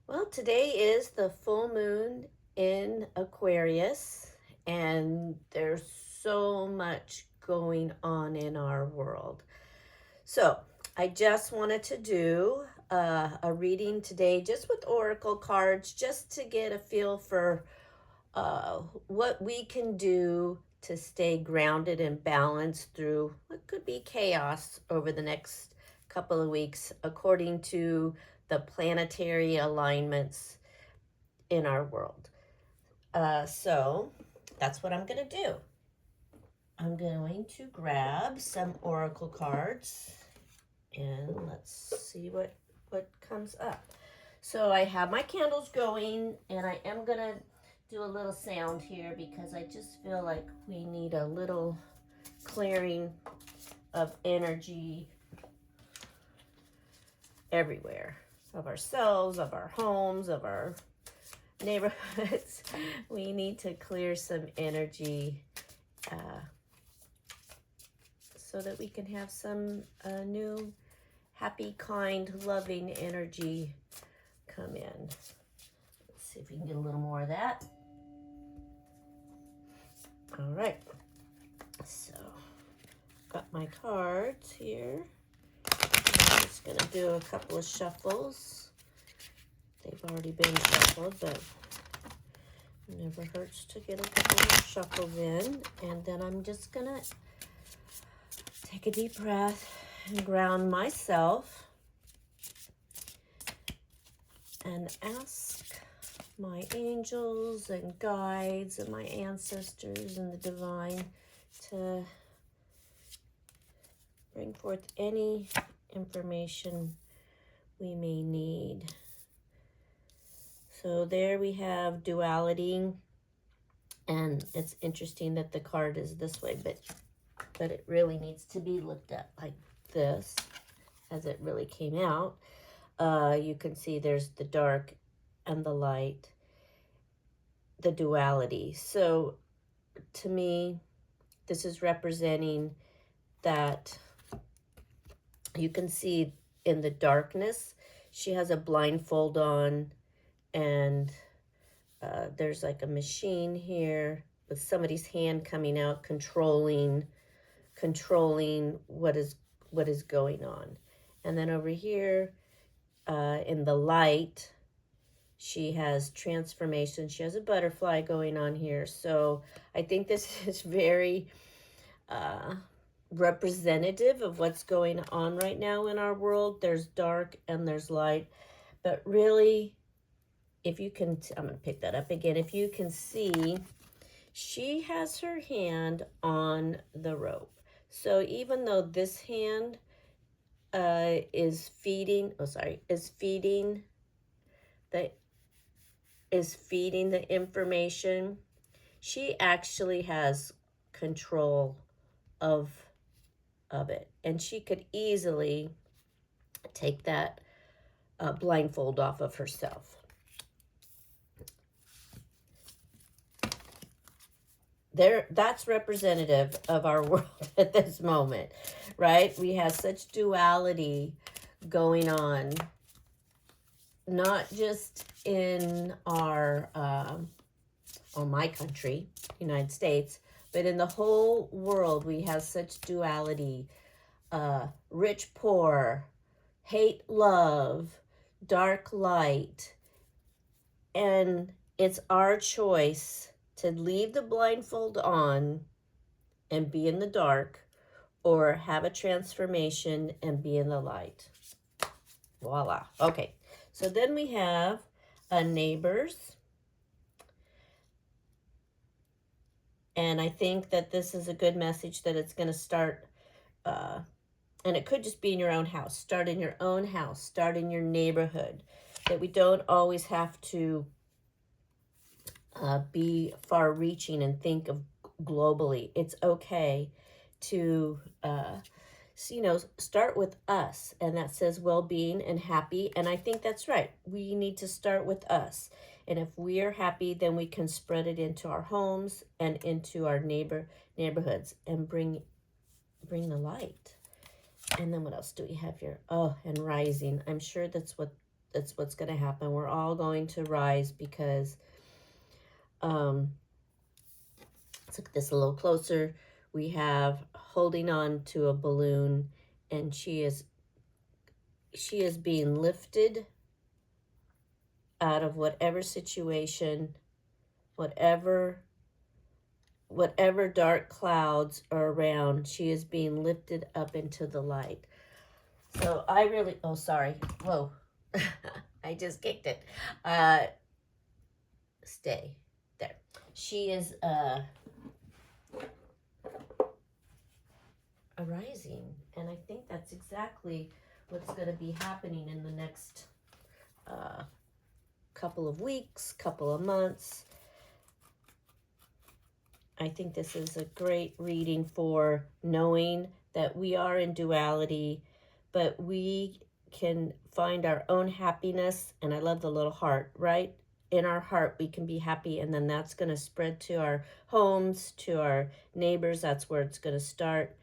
Well, today is the full moon in Aquarius, and there's so much going on in our world. So, I just wanted to do a reading today just with oracle cards, just to get a feel for what we can do to stay grounded and balanced through what could be chaos over the next couple of weeks, according to the planetary alignments in our world. So that's what I'm going to do. I'm going to grab some oracle cards and let's see what comes up. So I have my candles going, and I am going to do a little sound here because I just feel like we need a little clearing of energy everywhere, of ourselves, of our homes, of our neighborhoods. We need to clear some energy so that we can have some new, happy, kind, loving energy come in. Let's see if we can get a little more of that. All right. So, got my cards here. I'm just going to do a couple of shuffles. They've already been shuffled, but it never hurts to get a couple of shuffles in. And then I'm just going to take a deep breath and ground myself and ask my angels and guides and my ancestors and the divine to bring forth any information we may need. So there we have duality, and it's interesting that the card is this way, but it really needs to be looked at like this as it really came out. You can see there's the dark and the light, the duality. So to me, this is representing that you can see in the darkness, she has a blindfold on, and there's like a machine here with somebody's hand coming out, controlling what is going on. And then over here in the light, she has transformation. She has a butterfly going on here. So I think this is very representative of what's going on right now in our world. There's dark and there's light. But really, if you can, I'm going to pick that up again. If you can see, she has her hand on the rope. So even though this hand is feeding the information, she actually has control of it, and she could easily take that blindfold off of herself. That's representative of our world at this moment, right? We have such duality going on, not just in our or my country, United States, but in the whole world. We have such duality, rich, poor, hate, love, dark, light, and it's our choice to leave the blindfold on and be in the dark, or have a transformation and be in the light. Voila. Okay, so then we have neighbors. And I think that this is a good message, that it's going to start, and it could just be in your own house. Start in your own house. Start in your neighborhood. That we don't always have to be far-reaching and think of globally. It's okay to, start with us. And that says well-being and happy. And I think that's right. We need to start with us. And if we are happy, then we can spread it into our homes and into our neighborhoods and bring the light. And then what else do we have here? Oh, and rising. I'm sure that's what That's what's going to happen. We're all going to rise because, let's look at this a little closer. We have holding on to a balloon, and she is being lifted out of whatever situation, whatever dark clouds are around. She is being lifted up into the light. So I really, oh, sorry. Whoa. I just kicked it. Stay there. She is arising, and I think that's exactly what's going to be happening in the next couple of weeks, couple of months. I think this is a great reading for knowing that we are in duality, but we can find our own happiness. And I love the little heart, right? In our heart, we can be happy, and then that's going to spread to our homes, to our neighbors. That's where it's going to start.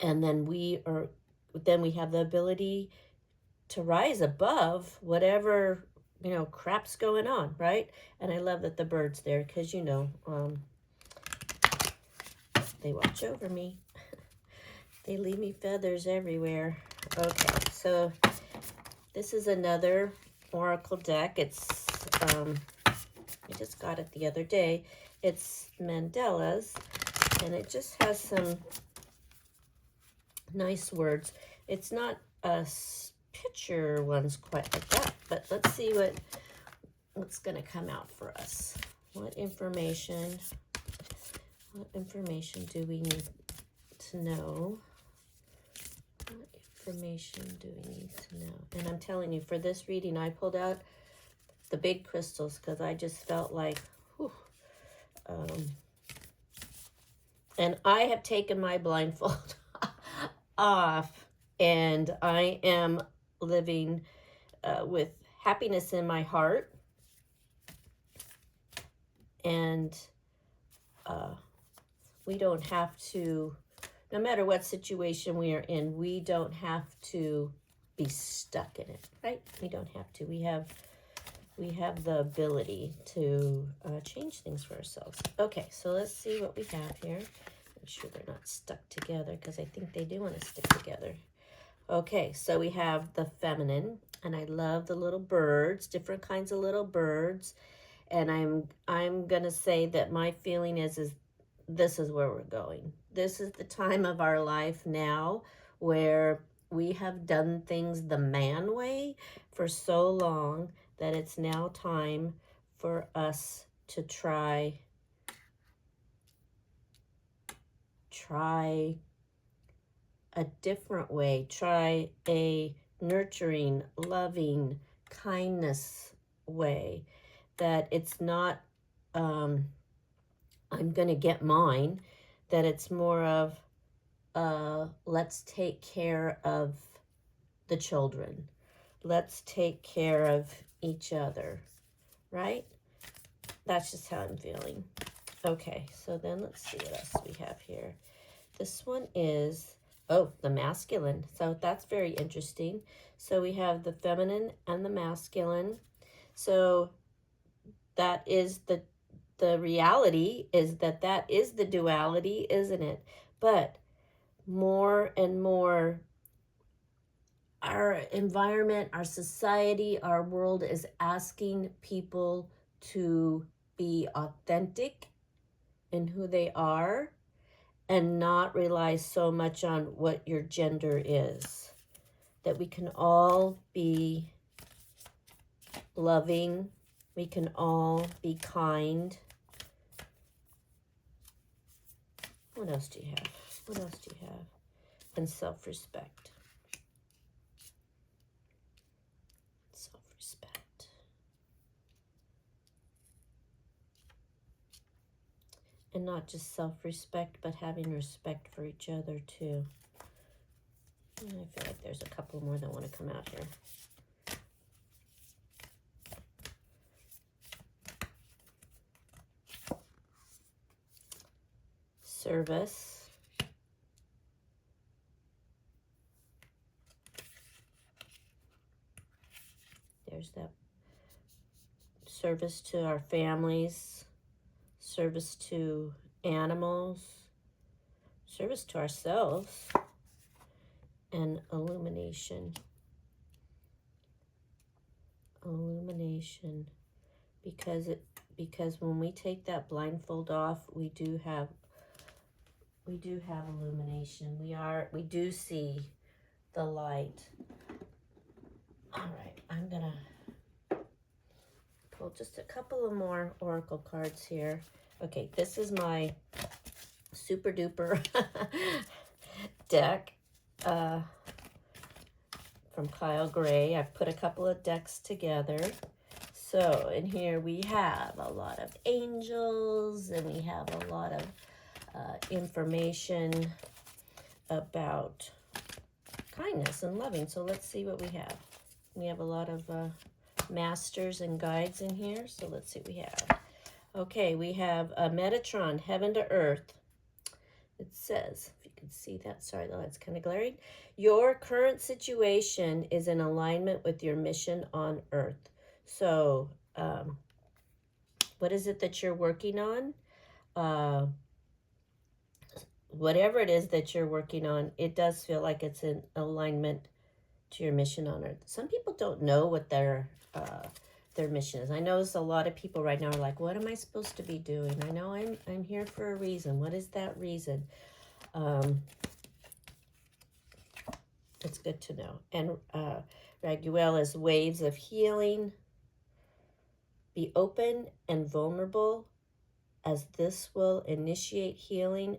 And then we have the ability to rise above whatever, crap's going on, right? And I love that the bird's there because, they watch over me. They leave me feathers everywhere. Okay, so this is another oracle deck. It's, I just got it the other day. It's Mandela's, and it just has some nice words. It's not a picture ones quite like that, but let's see what's going to come out for us. What information do we need to know? What information do we need to know? And I'm telling you, for this reading, I pulled out the big crystals because I just felt like, whew, and I have taken my blindfold off, and I am living with happiness in my heart, and we don't have to, no matter what situation we are in, we don't have to be stuck in it, right? We don't have to. We have the ability to change things for ourselves. Okay, so let's see what we have here. Make sure they're not stuck together because I think they do want to stick together. Okay, so we have the feminine, and I love the little birds, different kinds of little birds. And I'm gonna say that my feeling is this is where we're going. This is the time of our life now where we have done things the man way for so long that it's now time for us to try a different way, try a nurturing, loving, kindness way, that it's not, I'm going to get mine, that it's more of, let's take care of the children. Let's take care of each other, right? That's just how I'm feeling. Okay, so then let's see what else we have here. This one is, the masculine. So that's very interesting. So we have the feminine and the masculine. So that is the reality is that is the duality, isn't it? But more and more, our environment, our society, our world is asking people to be authentic in who they are and not rely so much on what your gender is. That we can all be loving, we can all be kind. What else do you have? What else do you have? And self-respect. Self-respect. And not just self-respect, but having respect for each other too. And I feel like there's a couple more that want to come out here. Service. There's that service to our families, service to animals, service to ourselves, and illumination. Illumination. Because when we take that blindfold off, we do have illumination. We do see the light. All right, I'm gonna pull just a couple of more oracle cards here. Okay, this is my super duper deck from Kyle Gray. I've put a couple of decks together. So in here we have a lot of angels, and we have a lot of information about kindness and loving. So let's see what we have. We have a lot of masters and guides in here. So let's see what we have. Okay, we have Metatron, Heaven to Earth. It says, if you can see that, sorry, the light's kind of glaring. Your current situation is in alignment with your mission on Earth. So, what is it that you're working on? Whatever it is that you're working on, it does feel like it's in alignment to your mission on Earth. Some people don't know what their mission is. I notice a lot of people right now are like, what am I supposed to be doing? I know I'm here for a reason. What is that reason? It's good to know. And Raguel is waves of healing. Be open and vulnerable, as this will initiate healing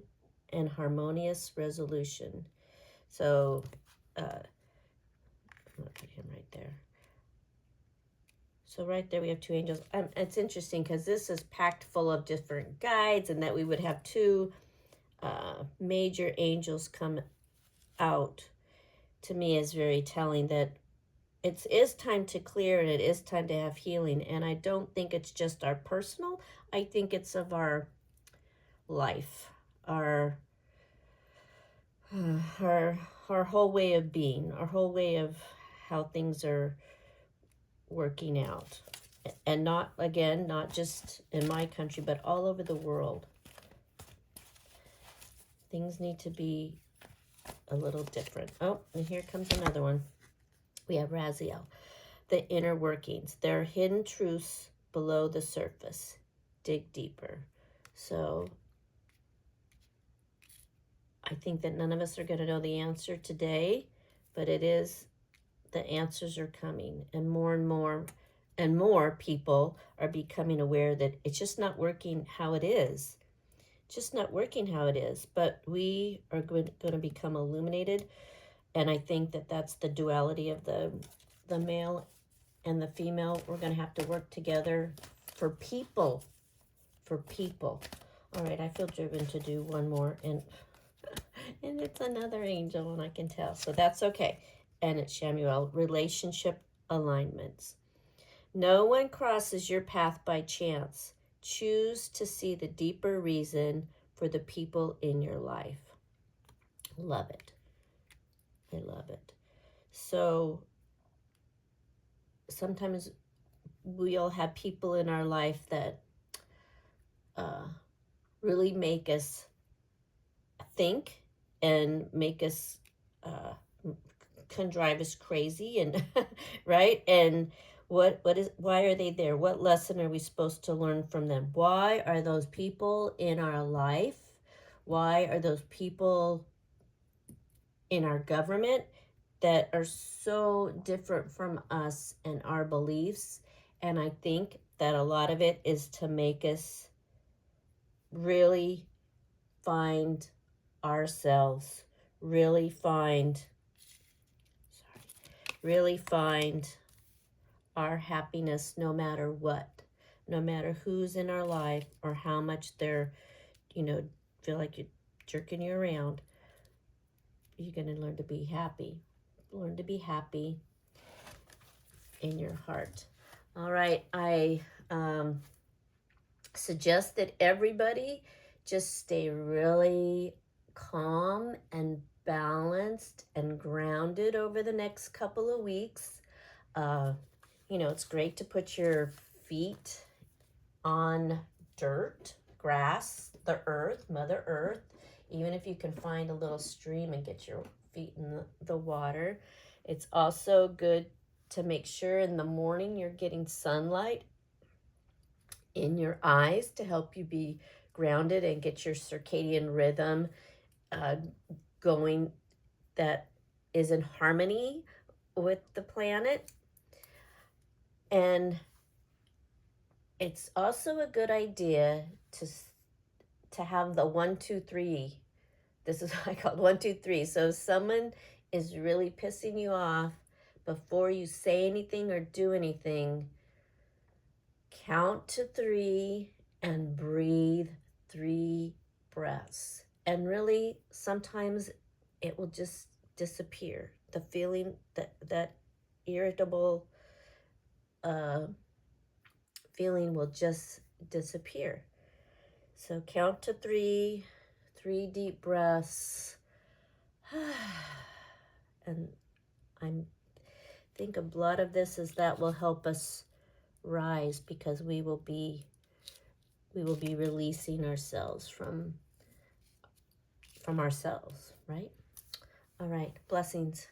and harmonious resolution. So, I'm going to put him right there. So right there we have two angels. It's interesting because this is packed full of different guides, and that we would have two major angels come out, to me is very telling that it is time to clear, and it is time to have healing. And I don't think it's just our personal. I think it's of our life, our whole way of being, our whole way of how things are working out. And not just in my country, but all over the world. Things need to be a little different. Oh, and here comes another one. We have Raziel. The inner workings. There are hidden truths below the surface. Dig deeper. So I think that none of us are going to know the answer today, but the answers are coming, and more people are becoming aware that it's just not working how it is. Just not working how it is, but we are going to become illuminated. And I think that that's the duality of the male and the female. We're going to have to work together for people. All right, I feel driven to do one more, and it's another angel, and I can tell, so that's okay. And it's Shamuel. Relationship alignments. No one crosses your path by chance. Choose to see the deeper reason for the people in your life. Love it. I love it. So sometimes we'll have people in our life that really make us think and make us can drive us crazy, and right? And why are they there? What lesson are we supposed to learn from them? Why are those people in our life? Why are those people in our government that are so different from us and our beliefs? And I think that a lot of it is to make us really find ourselves, really find our happiness, no matter what, no matter who's in our life or how much they're, feel like you're jerking you around. You're going to learn to be happy. Learn to be happy in your heart. All right, I suggest that everybody just stay really calm and balanced and grounded over the next couple of weeks. it's great to put your feet on dirt, grass, the earth, Mother Earth. Even if you can find a little stream and get your feet in the water. It's also good to make sure in the morning you're getting sunlight in your eyes to help you be grounded and get your circadian rhythm uh, going that is in harmony with the planet. And it's also a good idea to have the 1, 2, 3. This is what I call 1, 2, 3. So if someone is really pissing you off, before you say anything or do anything, count to 3 and breathe 3 breaths. And really, sometimes it will just disappear. The feeling, that irritable feeling will just disappear. So count to 3, 3 deep breaths. And I think a lot of this is that will help us rise, because we will be releasing ourselves from ourselves, right? All right, blessings.